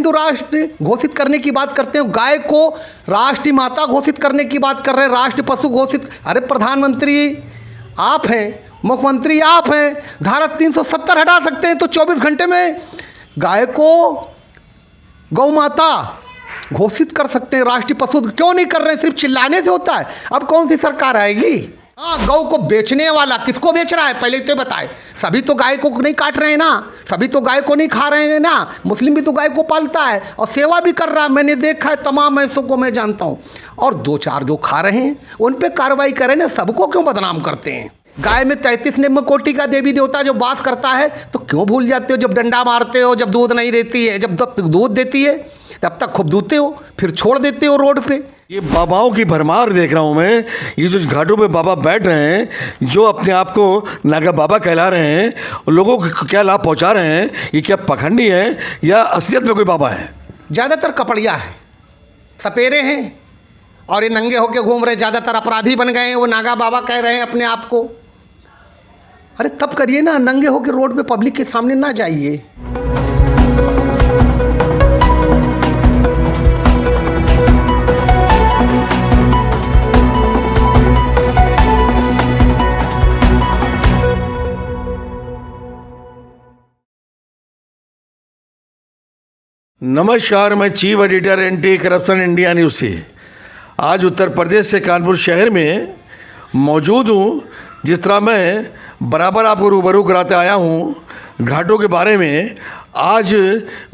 हिंदू राष्ट्र घोषित करने की बात करते हैं, गाय को राष्ट्रीय माता घोषित करने की बात कर रहे हैं, राष्ट्रीय पशु घोषित। अरे प्रधानमंत्री आप हैं, मुख्यमंत्री आप हैं, धारा 370 हटा सकते हैं तो 24 घंटे में गाय को गौ माता घोषित कर सकते हैं, राष्ट्रीय पशु। क्यों नहीं कर रहे हैं? सिर्फ चिल्लाने से होता है? अब कौन सी सरकार आएगी? हाँ, गौ को बेचने वाला किसको बेच रहा है पहले तो बताए। सभी तो गाय को नहीं काट रहे हैं ना, सभी तो गाय को नहीं खा रहे हैं ना। मुस्लिम भी तो गाय को पालता है और सेवा भी कर रहा है, मैंने देखा है, तमाम ऐसों को मैं जानता हूँ। और 2-4 जो खा रहे हैं उन पर कार्रवाई करें ना, सबको क्यों बदनाम करते हैं? गाय में 33 निम्न कोटि का देवी देवता जो वास करता है, तो क्यों भूल जाते हो? जब डंडा मारते हो, जब दूध नहीं देती है, जब दूध देती है तब तक खूब दूधते हो, फिर छोड़ देते हो रोड पे। ये बाबाओं की भरमार देख रहा हूँ मैं। ये जो घाटों पे बाबा बैठ रहे हैं, जो अपने आप को नागा बाबा कहला रहे हैं, लोगों को क्या लाभ पहुँचा रहे हैं, ये क्या पखंडी है या असलियत में कोई बाबा है? ज़्यादातर कपड़िया है, सपेरे हैं और ये नंगे होके घूम रहे, ज़्यादातर अपराधी बन गए हैं, वो नागा बाबा कह रहे हैं अपने आप को। अरे तब करिए ना, नंगे होके रोड पे पब्लिक के सामने ना जाइए। नमस्कार, मैं chief editor anti corruption India news से आज उत्तर प्रदेश से कानपुर शहर में मौजूद हूँ। जिस तरह मैं बराबर आपको रूबरू कराते आया हूँ घाटों के बारे में, आज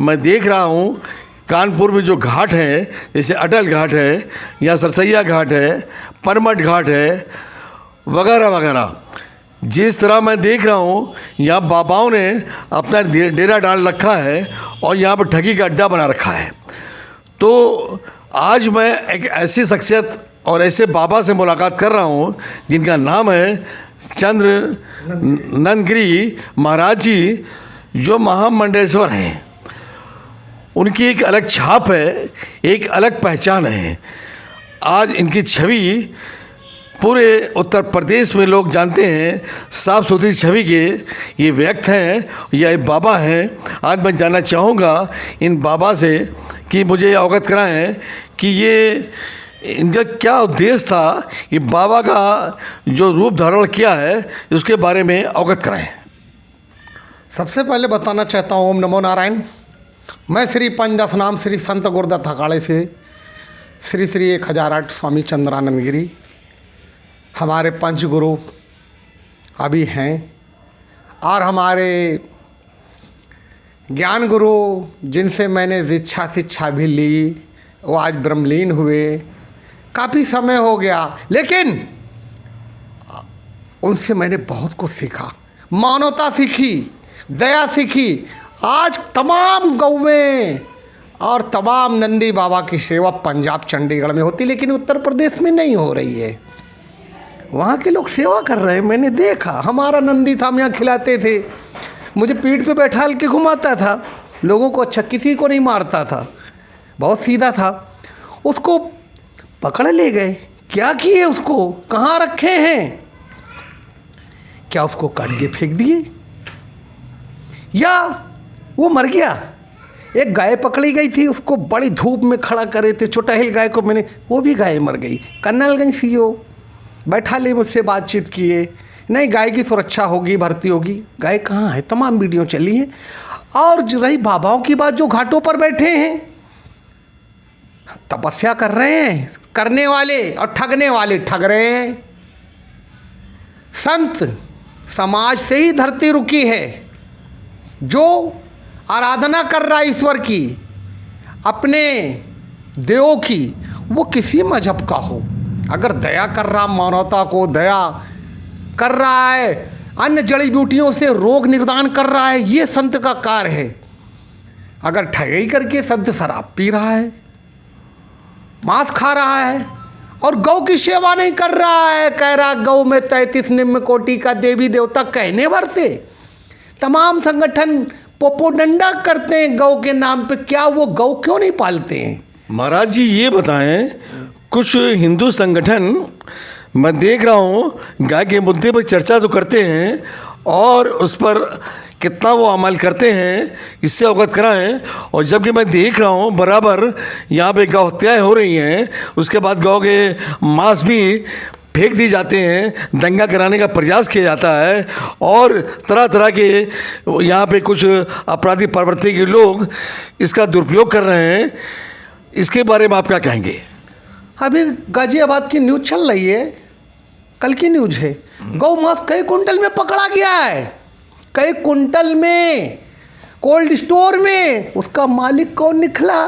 मैं देख रहा हूँ कानपुर में जो घाट हैं, जैसे अटल घाट है या सरसैया घाट है, परमठ घाट है, वगैरह वगैरह। जिस तरह मैं देख रहा हूँ यहाँ बाबाओं ने अपना डेरा डाल रखा है और यहाँ पर ठगी का अड्डा बना रखा है। तो आज मैं एक ऐसी शख्सियत और ऐसे बाबा से मुलाकात कर रहा हूँ जिनका नाम है चंद्र नंदगिरी महाराज जी, जो महामंडलेश्वर हैं। उनकी एक अलग छाप है, एक अलग पहचान है। आज इनकी छवि पूरे उत्तर प्रदेश में लोग जानते हैं, साफ़ सुथरी छवि के ये व्यक्त हैं या ये बाबा हैं। आज मैं जानना चाहूँगा इन बाबा से कि मुझे अवगत कराएं कि ये इनका क्या उद्देश्य था, ये बाबा का जो रूप धारण किया है उसके बारे में अवगत कराएं। सबसे पहले बताना चाहता हूँ, ओम नमो नारायण। मैं श्री पंचदश नाम श्री संत गुरुदत्त अखाड़े से श्री श्री 1008 स्वामी चंद्रानंद गिरी हमारे पंच गुरु अभी हैं, और हमारे ज्ञान गुरु जिनसे मैंने दीक्षा शिक्षा भी ली, वो आज ब्रह्मलीन हुए। काफ़ी समय हो गया, लेकिन उनसे मैंने बहुत कुछ सीखा, मानवता सीखी, दया सीखी। आज तमाम गौवें और तमाम नंदी बाबा की सेवा पंजाब चंडीगढ़ में होती, लेकिन उत्तर प्रदेश में नहीं हो रही है। वहाँ के लोग सेवा कर रहे हैं, मैंने देखा। हमारा नंदी था, हम यहाँ खिलाते थे, मुझे पीठ पे बैठा के घुमाता था, लोगों को अच्छा, किसी को नहीं मारता था, बहुत सीधा था। उसको पकड़ ले गए, क्या किए उसको, कहाँ रखे हैं? क्या उसको काट के फेंक दिए या वो मर गया? एक गाय पकड़ी गई थी, उसको बड़ी धूप में खड़ा करे थे, चोटाहिल गाय को मैंने, वो भी गाय मर गई। कन्नलगंज सीओ बैठा ले, मुझसे बातचीत किए, नहीं गाय की सुरक्षा होगी, भर्ती होगी। गाय कहाँ है? तमाम वीडियो चली है। और रही बाबाओं की बात, जो घाटों पर बैठे हैं, तपस्या कर रहे हैं, करने वाले और ठगने वाले ठग रहे हैं। संत समाज से ही धरती रुकी है। जो आराधना कर रहा है ईश्वर की, अपने देवों की, वो किसी मजहब का हो, अगर दया कर रहा, मानवता को दया कर रहा है, अन्य जड़ी बूटियों से रोग निदान कर रहा है, ये संत का कार्य है। अगर ठगी करके संत शराब पी रहा है, मांस खा रहा है और गौ की सेवा नहीं कर रहा है, कह रहा गौ में 33 निम्न कोटि का देवी देवता, कहने भर से तमाम संगठन पोपोडंडा करते हैं गौ के नाम पे, क्या वो गौ क्यों नहीं पालते हैं? महाराज जी ये बताएं, कुछ हिंदू संगठन मैं देख रहा हूँ गाय के मुद्दे पर चर्चा तो करते हैं और उस पर कितना वो अमल करते हैं इससे अवगत कराएं। और जबकि मैं देख रहा हूँ बराबर यहाँ पे गौ हत्याएँ हो रही हैं, उसके बाद गौ के मांस भी फेंक दिए जाते हैं, दंगा कराने का प्रयास किया जाता है, और तरह तरह के यहाँ पे कुछ अपराधी प्रवृत्ति के लोग इसका दुरुपयोग कर रहे हैं। इसके बारे में आप क्या कहेंगे? अभी गाजियाबाद की न्यूज़ चल रही है, कल की न्यूज़ है, गौ मांस कई कुंटल में पकड़ा गया है, कई कुंटल में, कोल्ड स्टोर में। उसका मालिक कौन निकला?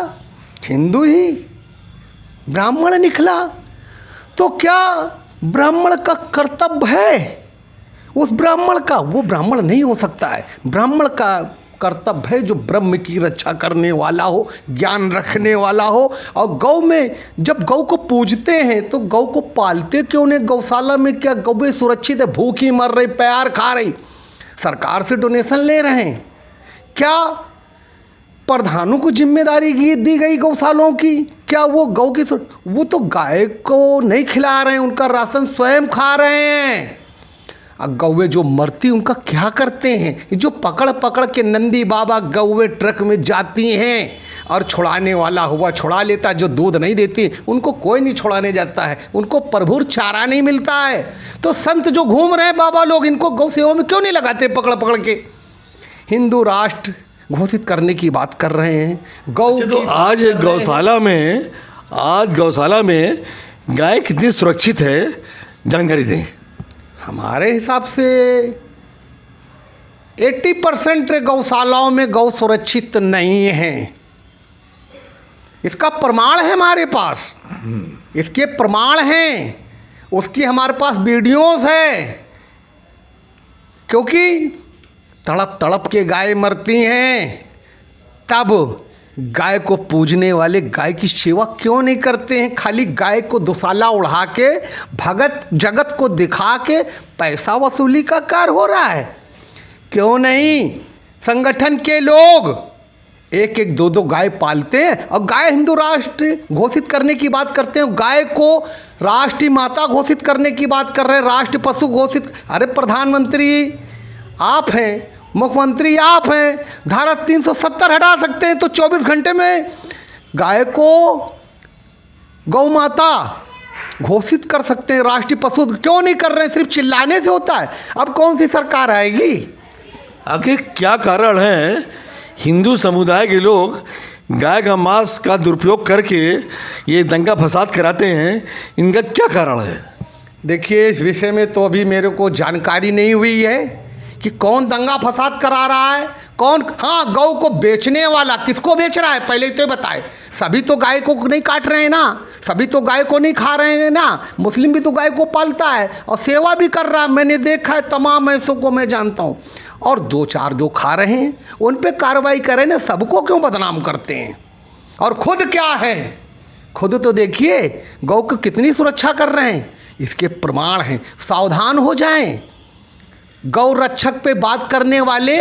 हिंदू ही, ब्राह्मण निकला। तो क्या ब्राह्मण का कर्तव्य है उस ब्राह्मण का? वो ब्राह्मण नहीं हो सकता है। ब्राह्मण का कर्तव्य है जो ब्रह्म की रक्षा करने वाला हो, ज्ञान रखने वाला हो। और गौ में जब गौ को पूजते हैं तो गौ को पालते क्यों नहीं? गौशाला में क्या गौएं सुरक्षित है? भूखी मर रही, प्यार खा रही, सरकार से डोनेशन ले रहे हैं। क्या प्रधानों को जिम्मेदारी दी गई गौशालाओं की? क्या वो गौ की वो तो गाय को नहीं खिला रहे हैं, उनका राशन स्वयं खा रहे हैं। अब गौएं जो मरती उनका क्या करते हैं? जो पकड़ पकड़ के नंदी बाबा गौएं ट्रक में जाती हैं, और छुड़ाने वाला हुआ छुड़ा लेता। जो दूध नहीं देती उनको कोई नहीं छुड़ाने जाता है, उनको प्रभुर चारा नहीं मिलता है। तो संत जो घूम रहे हैं बाबा लोग, इनको गौ सेवा में क्यों नहीं लगाते पकड़ पकड़ के? हिंदू राष्ट्र घोषित करने की बात कर रहे हैं। गौ तो आज गौशाला में गाय कितनी सुरक्षित है, जानकारी दें। हमारे हिसाब से 80% गौशालाओं में गौ सुरक्षित नहीं है। इसका प्रमाण है हमारे पास, इसके प्रमाण हैं, उसकी हमारे पास वीडियोस है। क्योंकि तड़प तड़प के गाय मरती हैं, तब गाय को पूजने वाले गाय की सेवा क्यों नहीं करते हैं? खाली गाय को दुशाला उड़ा के भगत जगत को दिखा के पैसा वसूली का कार्य हो रहा है। क्यों नहीं? संगठन के लोग एक एक दो दो गाय पालते हैं और गाय हिंदू राष्ट्र घोषित करने की बात करते हैं। गाय को राष्ट्रीय माता घोषित करने की बात कर रहे हैं, राष्ट्रीय पशु घोषित। अरे प्रधानमंत्री आप हैं, मुख्यमंत्री आप हैं, धारा 370 हटा सकते हैं तो 24 घंटे में गाय को गौ माता घोषित कर सकते हैं, राष्ट्रीय पशु। क्यों नहीं कर रहे हैं? सिर्फ चिल्लाने से होता है? अब कौन सी सरकार आएगी? आखिर क्या कारण है हिंदू समुदाय के लोग गाय का मांस का दुरुपयोग करके ये दंगा फसाद कराते हैं? इनका क्या कारण है? देखिए, इस विषय में तो अभी मेरे को जानकारी नहीं हुई है कि कौन दंगा फसाद करा रहा है, कौन। हाँ, गौ को बेचने वाला किसको बेच रहा है पहले तो बताए। सभी तो गाय को नहीं काट रहे हैं ना, सभी तो गाय को नहीं खा रहे हैं ना। मुस्लिम भी तो गाय को पालता है और सेवा भी कर रहा है, मैंने देखा है, तमाम ऐसों को मैं जानता हूँ। और दो चार जो खा रहे हैं उन पे कार्रवाई करें ना, सबको क्यों बदनाम करते हैं? और खुद क्या है? खुद तो देखिए गौ की कितनी सुरक्षा कर रहे हैं, इसके प्रमाण हैं। सावधान हो जाएं। गौ रक्षक पे बात करने वाले,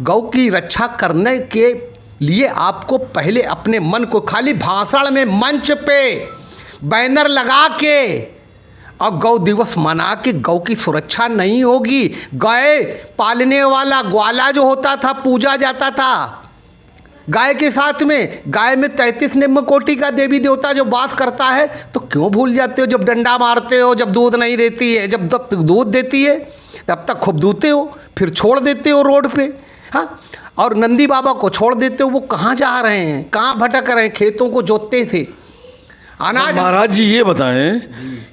गौ की रक्षा करने के लिए आपको पहले अपने मन को, खाली भाषण में मंच पे बैनर लगा के और गौ दिवस मना के गौ की सुरक्षा नहीं होगी। गाय पालने वाला ग्वाला जो होता था, पूजा जाता था गाय के साथ में। गाय में 33 निम्न कोटि का देवी देवता जो वास करता है, तो क्यों भूल जाते हो? जब डंडा मारते हो, जब दूध नहीं देती है, जब दूध देती है तब तक खूब दूते हो, फिर छोड़ देते हो रोड पे। हाँ, और नंदी बाबा को छोड़ देते हो। वो कहाँ जा रहे हैं, कहाँ भटक रहे हैं? खेतों को जोतते थे, अनाज। महाराज जी ये बताएं,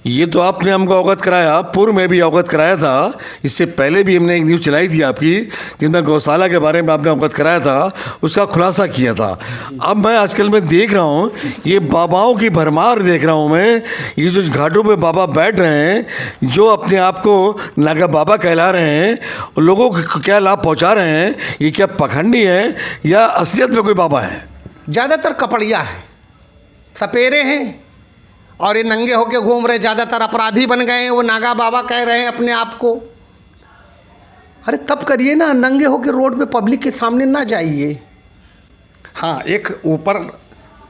ये तो आपने हमको अवगत कराया, पूर्व में भी अवगत कराया था, इससे पहले भी हमने एक न्यूज़ चलाई थी आपकी जिसमें गौशाला के बारे में आपने अवगत कराया था, उसका खुलासा किया था। अब मैं आजकल मैं देख रहा हूँ ये बाबाओं की भरमार देख रहा हूँ मैं। ये जो घाटों पे बाबा बैठ रहे हैं, जो अपने आप को नागा बाबा कहला रहे हैं, लोगों को क्या लाभ पहुँचा रहे हैं, ये क्या पखंडी है या असलियत में कोई बाबा है? ज़्यादातर कपड़िया है, सपेरे हैं, और ये नंगे होके घूम रहे, ज़्यादातर अपराधी बन गए हैं। वो नागा बाबा कह रहे हैं अपने आप को। अरे तब करिए ना, नंगे होके रोड पे पब्लिक के सामने ना जाइए। हाँ, एक ऊपर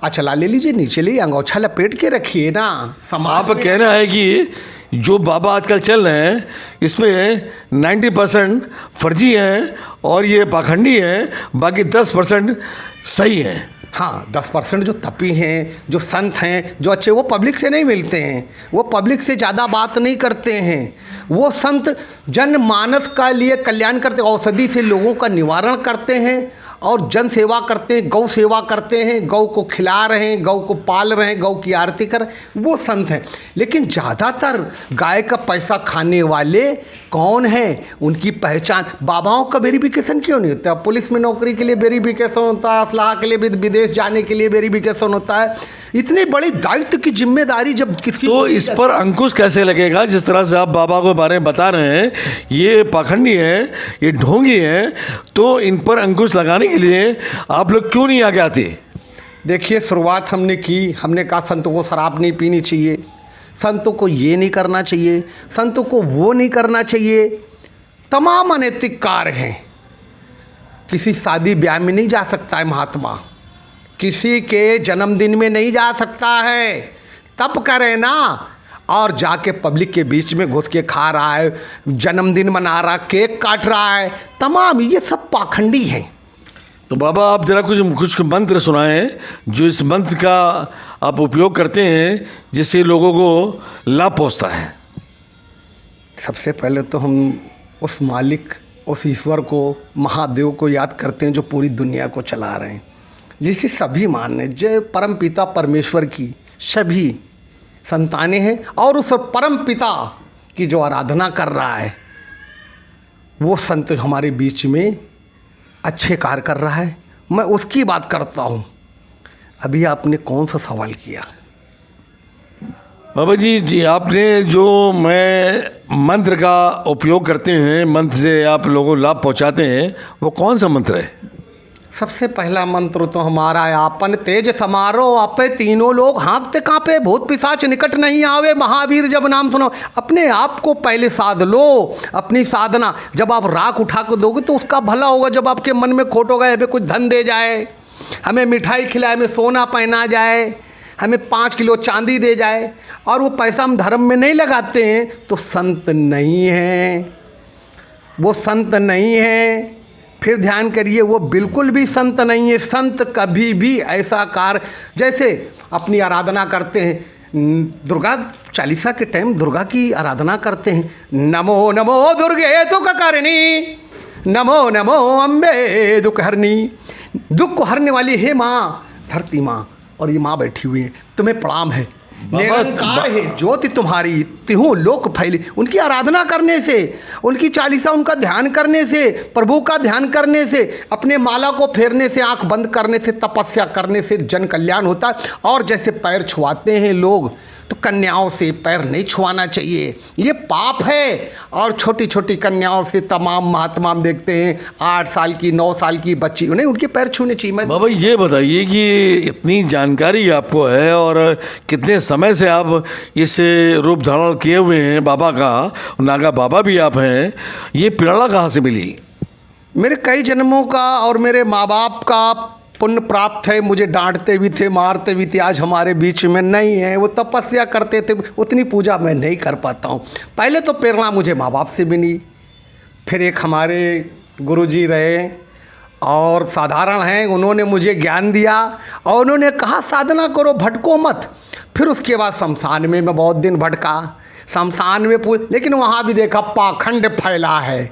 अचला ले लीजिए, नीचे ले अंगोछा लपेट के रखिए ना। आप कहना है कि जो बाबा आजकल चल रहे हैं इसमें 90% फर्जी हैं और ये पाखंडी हैं, बाकी 10% सही हैं। हाँ, 10% जो तपी हैं, जो संत हैं, जो अच्छे, वो पब्लिक से नहीं मिलते हैं, वो पब्लिक से ज़्यादा बात नहीं करते हैं। वो संत जनमानस का लिए कल्याण करते, औषधि से लोगों का निवारण करते हैं और जन सेवा करते हैं, गौ सेवा करते हैं, गौ को खिला रहे हैं, गौ को पाल रहे हैं, गौ की आरती कर, वो संत हैं। लेकिन ज़्यादातर गाय का पैसा खाने वाले कौन हैं, उनकी पहचान, बाबाओं का वेरिफिकेशन क्यों नहीं होता? पुलिस में नौकरी के लिए वेरिफिकेशन होता है, असलाह के लिए विदेश जाने के लिए वेरिफिकेशन होता है। इतनी बड़ी दायित्व की जिम्मेदारी जब किसकी, तो इस पर अंकुश कैसे लगेगा? जिस तरह से आप बाबा के बारे में बता रहे हैं, ये पाखंडी हैं, ये ढोंगी हैं, तो इन पर अंकुश लगाने के लिए आप लोग क्यों नहीं आगे आते? देखिए, शुरुआत हमने की, हमने कहा संतों को शराब नहीं पीनी चाहिए, संतों को ये नहीं करना चाहिए, संतों को वो नहीं करना चाहिए। तमाम अनैतिक कार्य हैं। किसी शादी ब्याह में नहीं जा सकता है महात्मा, किसी के जन्मदिन में नहीं जा सकता है, तब करे ना। और जाके पब्लिक के बीच में घुस के खा रहा है, जन्मदिन मना रहा, केक काट रहा है, तमाम ये सब पाखंडी हैं। तो बाबा आप जरा कुछ मंत्र सुनाएं, जो इस मंत्र का आप उपयोग करते हैं जिससे लोगों को लाभ पहुंचता है। सबसे पहले तो हम उस मालिक, उस ईश्वर को, महादेव को याद करते हैं जो पूरी दुनिया को चला रहे हैं, जिसे सभी मान्य, जय परम पिता परमेश्वर की सभी संतानें हैं, और उस परम पिता की जो आराधना कर रहा है वो संत हमारे बीच में अच्छे कार्य कर रहा है। मैं उसकी बात करता हूँ। अभी आपने कौन सा सवाल किया? बाबा जी आपने जो मैं मंत्र का उपयोग करते हैं, मंत्र से आप लोगों को लाभ पहुंचाते हैं, वो कौन सा मंत्र है? सबसे पहला मंत्र तो हमारा है, आपन तेज समारो आपे तीनों लोग हाँकते कांपे, भूत पिशाच निकट नहीं आवे, महावीर जब नाम सुनो। अपने आप को पहले साध लो, अपनी साधना। जब आप राख उठा कर दोगे तो उसका भला होगा। जब आपके मन में खोट होगा, हमें कुछ धन दे जाए, हमें मिठाई खिलाए, हमें सोना पहना जाए, हमें 5 किलो चांदी दे जाए, और वो पैसा हम धर्म में नहीं लगाते हैं, तो संत नहीं हैं, वो संत नहीं हैं। फिर ध्यान करिए, वो बिल्कुल भी संत नहीं है। संत कभी भी ऐसा कार्य, जैसे अपनी आराधना करते हैं, दुर्गा चालीसा के टाइम दुर्गा की आराधना करते हैं, नमो नमो दुर्गे दुख करनी, नमो नमो अम्बे दुख हरनी। दुख को हरने वाली है माँ, धरती माँ, और ये माँ बैठी हुई है, तुम्हें प्रणाम है, निरंकार है ज्योति तुम्हारी, तिहु लोक फैली। उनकी आराधना करने से, उनकी चालीसा, उनका ध्यान करने से, प्रभु का ध्यान करने से, अपने माला को फेरने से, आंख बंद करने से, तपस्या करने से जन कल्याण होता है। और जैसे पैर छुआते हैं लोग, तो कन्याओं से पैर नहीं छुआना चाहिए, ये पाप है। और छोटी छोटी कन्याओं से तमाम महात्मा हम देखते हैं, 8 साल की, 9 साल की बच्ची, उन्हें उनके पैर छूने चाहिए। मैं बाबा ये बताइए कि इतनी जानकारी आपको है और कितने समय से आप इस रूप धारण किए हुए हैं बाबा का, नागा बाबा भी आप हैं, ये प्रेरणा कहाँ से मिली? मेरे कई जन्मों का और मेरे माँ बाप का पुण्य प्राप्त है। मुझे डांटते भी थे, मारते भी थे, आज हमारे बीच में नहीं है। वो तपस्या करते थे, उतनी पूजा मैं नहीं कर पाता हूँ। पहले तो प्रेरणा मुझे माँ बाप से मिली, फिर एक हमारे गुरुजी रहे और साधारण हैं, उन्होंने मुझे ज्ञान दिया और उन्होंने कहा साधना करो, भटको मत। फिर उसके बाद शमशान में मैं बहुत दिन भटका, शमशान में लेकिन वहाँ भी देखा पाखंड फैला है।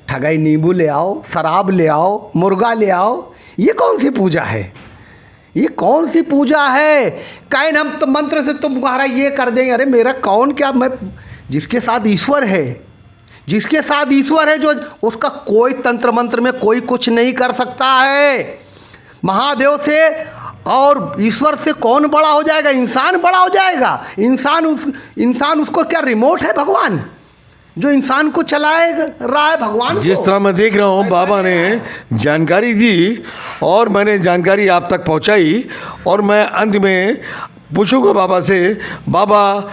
ठगाई, नींबू ले आओ, शराब ले आओ, मुर्गा ले आओ, ये कौन सी पूजा है? ये कौन सी पूजा है? काइन हम तो मंत्र से तुम्हारा ये कर देंगे। अरे मेरा कौन क्या, मैं जिसके साथ ईश्वर है, जिसके साथ ईश्वर है, जो उसका कोई तंत्र मंत्र में कोई कुछ नहीं कर सकता है। महादेव से और ईश्वर से कौन बड़ा हो जाएगा? इंसान बड़ा हो जाएगा। इंसान उसको क्या रिमोट है? भगवान जो इंसान को चलाए रहा है, भगवान। जिस तरह मैं देख रहा हूँ बाबा ने जानकारी दी और मैंने जानकारी आप तक पहुँचाई, और मैं अंत में पूछूंगा बाबा से, बाबा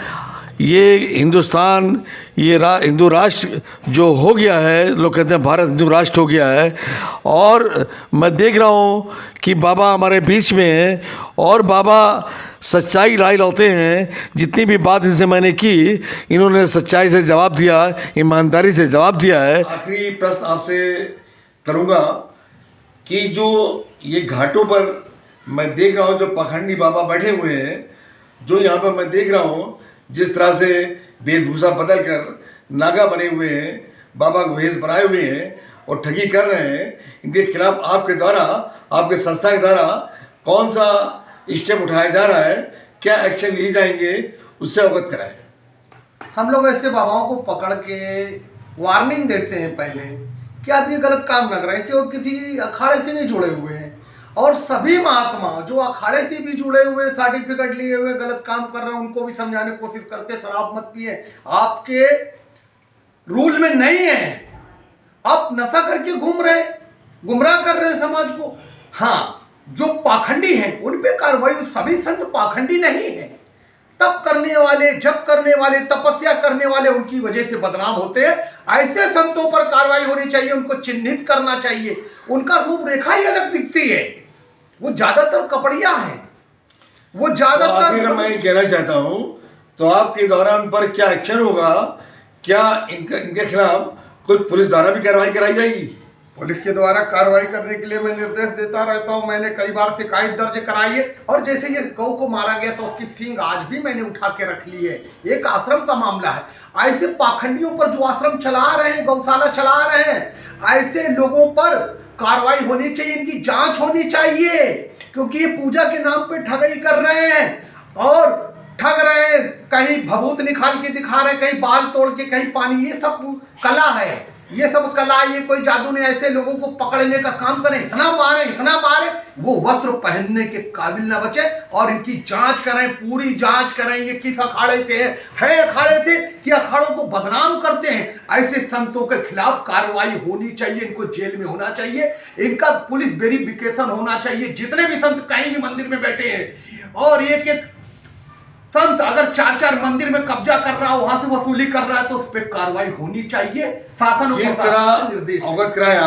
ये हिंदुस्तान, ये हिंदू राष्ट्र जो हो गया है, लोग कहते हैं भारत हिंदू राष्ट्र हो गया है, और मैं देख रहा हूँ कि बाबा हमारे बीच में हैं, और बाबा सच्चाई लाई लाते हैं। जितनी भी बात इनसे मैंने की, इन्होंने सच्चाई से जवाब दिया, ईमानदारी से जवाब दिया है। आखिरी प्रश्न आपसे करूँगा कि जो ये घाटों पर मैं देख रहा हूँ जो पाखंडी बाबा बैठे हुए हैं, जो यहाँ पर मैं देख रहा हूँ जिस तरह से वेशभूषा बदल कर नागा बने हुए हैं, बाबा को वेश बनाए हुए हैं और ठगी कर रहे हैं, इनके खिलाफ आपके द्वारा, आपके संस्था के द्वारा कौन सा स्टेप उठाया जा रहा है, क्या एक्शन लिए जाएंगे, उससे अवगत कराएं। हम लोग ऐसे बाबाओं को पकड़ के वार्निंग देते हैं पहले कि आप ये गलत काम न करें, कि वो किसी अखाड़े से नहीं जुड़े हुए हैं। और सभी महात्मा जो अखाड़े से भी जुड़े हुए, सर्टिफिकेट लिए हुए गलत काम कर रहे हैं, उनको भी समझाने की कोशिश करते, शराब मत पिए, आपके रूल में नहीं है, आप नशा करके घूम रहे, गुमराह कर रहे हैं समाज को। हाँ, जो पाखंडी हैं उन पे कार्रवाई, सभी संत पाखंडी नहीं है। तप करने वाले, जप करने वाले, तपस्या करने वाले उनकी वजह से बदनाम होते हैं। ऐसे संतों पर कार्रवाई होनी चाहिए, उनको चिन्हित करना चाहिए। उनका रूपरेखा ही अलग दिखती है, वो ज्यादातर कपड़िया हैं, वो ज्यादातर। तो मैं कहना चाहता हूँ, तो आपके द्वारा उन पर क्या एक्शन होगा, क्या इनके खिलाफ कुछ पुलिस द्वारा भी कार्रवाई कराई जाएगी? पुलिस के द्वारा कार्रवाई करने के लिए मैं निर्देश देता रहता हूं। मैंने कई बार शिकायत दर्ज कराई है। और जैसे ये गौ को मारा गया तो उसकी सींग आज भी मैंने उठा के रख ली है। एक आश्रम का मामला है। ऐसे पाखंडियों पर जो आश्रम चला रहे हैं, गौशाला चला रहे हैं, ऐसे लोगों पर कार्रवाई होनी चाहिए, इनकी जांच होनी चाहिए। क्योंकि ये पूजा के नाम पे ठगी कर रहे हैं और ठग रहे हैं, कहीं भभूत निकाल के दिखा रहे हैं, कहीं बाल तोड़ के, कहीं पानी। ये सब कला है, ये सब कला। ये कोई जादू ने ऐसे लोगों को पकड़ने का काम करे, इतना मारे वो वस्त्र पहनने के काबिल ना बचे। और इनकी जांच करें, पूरी जांच करें, ये किस अखाड़े से है अखाड़े से कि अखाड़ों को बदनाम करते हैं। ऐसे संतों के खिलाफ कार्रवाई होनी चाहिए, इनको जेल में होना चाहिए, इनका पुलिस वेरिफिकेशन होना चाहिए। जितने भी संत कहीं भी मंदिर में बैठे हैं, और एक एक संत अगर 4-4 मंदिर में कब्जा कर रहा है, वहां से वसूली कर रहा है, तो उस पर कार्रवाई होनी चाहिए। शासन जिस तरह निर्देश अवगत कराया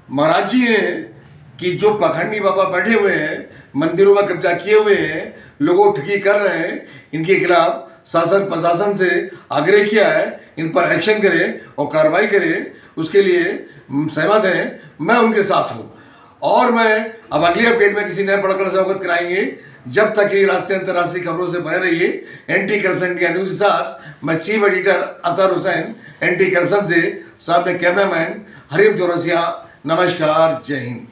महाराज जी ने कि जो पाखंडी बाबा बैठे हुए हैं, मंदिरों में कब्जा किए हुए हैं, लोगों को ठगी कर रहे हैं, इनके खिलाफ शासन प्रशासन से आग्रह किया है, इन पर एक्शन करे और कार्रवाई करे, उसके लिए सहमत हैं। मैं उनके साथ हूँ। और मैं अब अगली अपडेट में किसी नए प्रकरण से अवगत कराएंगे। जब तक ये राष्ट्रीय अंतर्राष्ट्रीय खबरों से बने रहिए एंटी करप्शन इंडिया न्यूज के साथ। मैं चीफ एडिटर अतर हुसैन, एंटी करप्शन से, साथ में कैमरामैन हरिम चौरसिया। नमस्कार, जय हिंद।